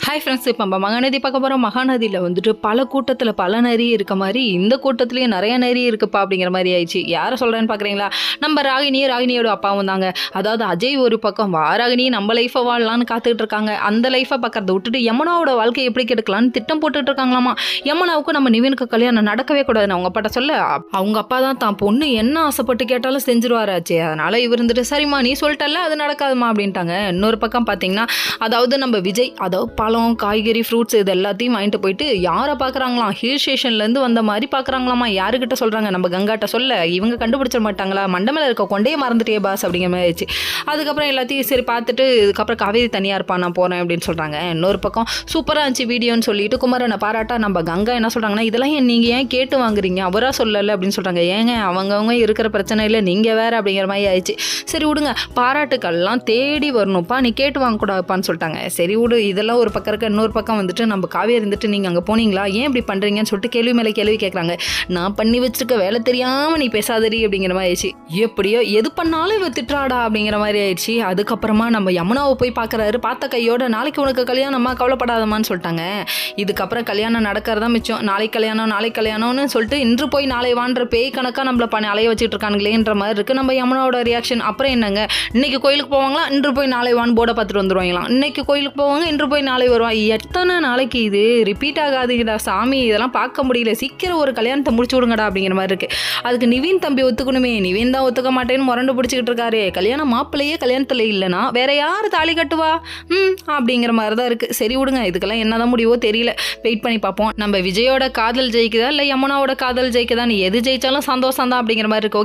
Hi friends, இப்போ நம்ம மகாநதி பார்க்க போகிறோம். மகாநதியில் வந்துட்டு பல கூட்டத்தில் பல நரி இருக்க மாதிரி இந்த கூட்டத்துலேயும் நிறைய நரி இருக்குப்பா அப்படிங்கிற மாதிரி ஆயிடுச்சு. யாரை சொல்கிறேன்னு பார்க்குறீங்களா? நம்ம ராகினியோட அப்பாவும் தாங்க. அதாவது அஜய் ஒரு பக்கம் ராகினி நம்ம லைஃப்பை வாழலான்னு காத்துக்கிட்டு இருக்காங்க. அந்த லைஃப்பை பார்க்கறத விட்டுட்டு யமுனாவோட வாழ்க்கையை எப்படி கெடுக்கலான்னு திட்டம் போட்டுட்டு இருக்காங்களாமா. யமுனாவுக்கு நம்ம நிவினுக்கு கல்யாணம் நடக்கவே கூடாதுன்னு அவங்க அப்பாட்ட சொல்ல, அவங்க அப்பா தான் பொண்ணு என்ன ஆசைப்பட்டு கேட்டாலும் செஞ்சிருவாராச்சே. அதனால இவர் இருந்துட்டு சரிம்மா நீ சொல்லிட்டல அது நடக்காதுமா அப்படின்ட்டாங்க. இன்னொரு பக்கம் பார்த்தீங்கன்னா, அதாவது நம்ம விஜய் பழம், காய்கறி, ஃப்ரூட்ஸ் இது எல்லாத்தையும் வாங்கிட்டு போயிட்டு யாரை பார்க்குறாங்களாம், ஹில் ஸ்டேஷன்லேருந்து வந்த மாதிரி பார்க்குறாங்களாமா. யாருக்கிட்ட சொல்கிறாங்க? நம்ம கங்காட்ட சொல்ல இவங்க கண்டுபிடிச்சிட மாட்டாங்களா? மண்டமேல இருக்க கொண்டையே மறந்துட்டே பாஸ் அப்படிங்கிற மாதிரி ஆயிடுச்சு. அதுக்கப்புறம் எல்லாத்தையும் சரி பார்த்துட்டு இதுக்கப்புறம் காவேரி தனியாக இருப்பா நான் போகிறேன் அப்படின்னு சொல்கிறாங்க. இன்னொரு பக்கம் சூப்பராக இருந்துச்சு வீடியோன்னு சொல்லிட்டு குமரனை பாராட்டா நம்ம கங்கா என்ன சொல்கிறாங்கன்னா, இதெல்லாம் நீங்கள் ஏன் கேட்டு வாங்குறீங்க, அவராக சொல்லலை அப்படின்னு சொல்கிறாங்க. ஏங்க அவங்கவுங்க இருக்கிற பிரச்சனை இல்லை, நீங்கள் வேறு அப்படிங்கிற மாதிரி ஆயிடுச்சு. சரி விடுங்க, பாராட்டுக்கள்லாம் தேடி வரணும்ப்பா, நீ கேட்டு வாங்கக்கூடாதுப்பான்னு சொல்லிட்டாங்க. சரி விடு, இதெல்லாம் ஒரு பக்கம் இருக்க. இன்னொரு பக்கம் வந்துட்டு நம்ம காவேரி இருந்துட்டு நீங்கள் அங்கே போனீங்களா, ஏன் இப்படி பண்ணுறீங்கன்னு சொல்லிட்டு கேள்வி மேலே கேள்வி கேட்குறாங்க. நான் பண்ணி வச்சிருக்க வேலை தெரியாமல் நீ பேசாதடி அப்படிங்கிற மாதிரி ஆயிடுச்சு. எப்படியோ எது பண்ணாலும் இவ திட்டுறாடா அப்படிங்கிற மாதிரி ஆயிடுச்சு. அதுக்கப்புறமா நம்ம யமுனாவை போய் பார்க்குறாரு. பார்த்த கையோட நாளைக்கு உனக்கு கல்யாணம்மா, கவலைப்படாதம்மான்னு சொல்லிட்டாங்க. இதுக்கப்புறம் கல்யாணம் நடக்கிறதா மிச்சம். நாளைக்கு கல்யாணம்னு சொல்லிட்டு இன்று போய் நாளை வான்ற பேய் கணக்காக நம்மளை அலைய வச்சுட்டு இருக்கானுங்களேன்ற மாதிரி இருக்குது நம்ம யமுனாவோட ரியாக்ஷன். அப்புறம் என்னங்க, இன்னைக்கு கோயிலுக்கு போவாங்களா, இன்று போய் நாளை வான்னு போர்டை பார்த்துட்டு வந்துடுவாங்களாம். இன்னைக்கு கோயிலுக்கு போவாங்க, இன்று போய் நாளை வருவாங்க. எத்தனை நாளைக்கு இது ரிப்பீட் ஆகாதுங்கடா சாமி, இதெல்லாம் பார்க்க முடியல, சீக்கிரம் ஒரு கல்யாணத்தை முடிச்சு விடுங்கடா அப்படிங்கிற மாதிரி இருக்கு. அதுக்கு நிவின் தம்பி ஒத்துக்கணுமே, நிவின் தான் ஒத்துக்க மாட்டேன்னு முரண்டு பிடிச்சிக்கிட்டு இருக்காரு. கல்யாணம் மாப்பிள்ளையே கல்யாணத்தில் இல்லைனா வேற யார் தாலி கட்டுவா அப்படிங்கிற மாதிரி தான் இருக்கு. சரி விடுங்க, இதுக்கெல்லாம் என்னதான் முடிவோ தெரியல, வெயிட் பண்ணி பார்ப்போம். நம்ம விஜயோட காதல் ஜெயிக்குதா இல்லை யமுனாவோட காதல் ஜெயிக்குதா, நீ எது ஜெயிச்சாலும் சந்தோஷம் தான் அப்படிங்கிற மாதிரி இருக்கு.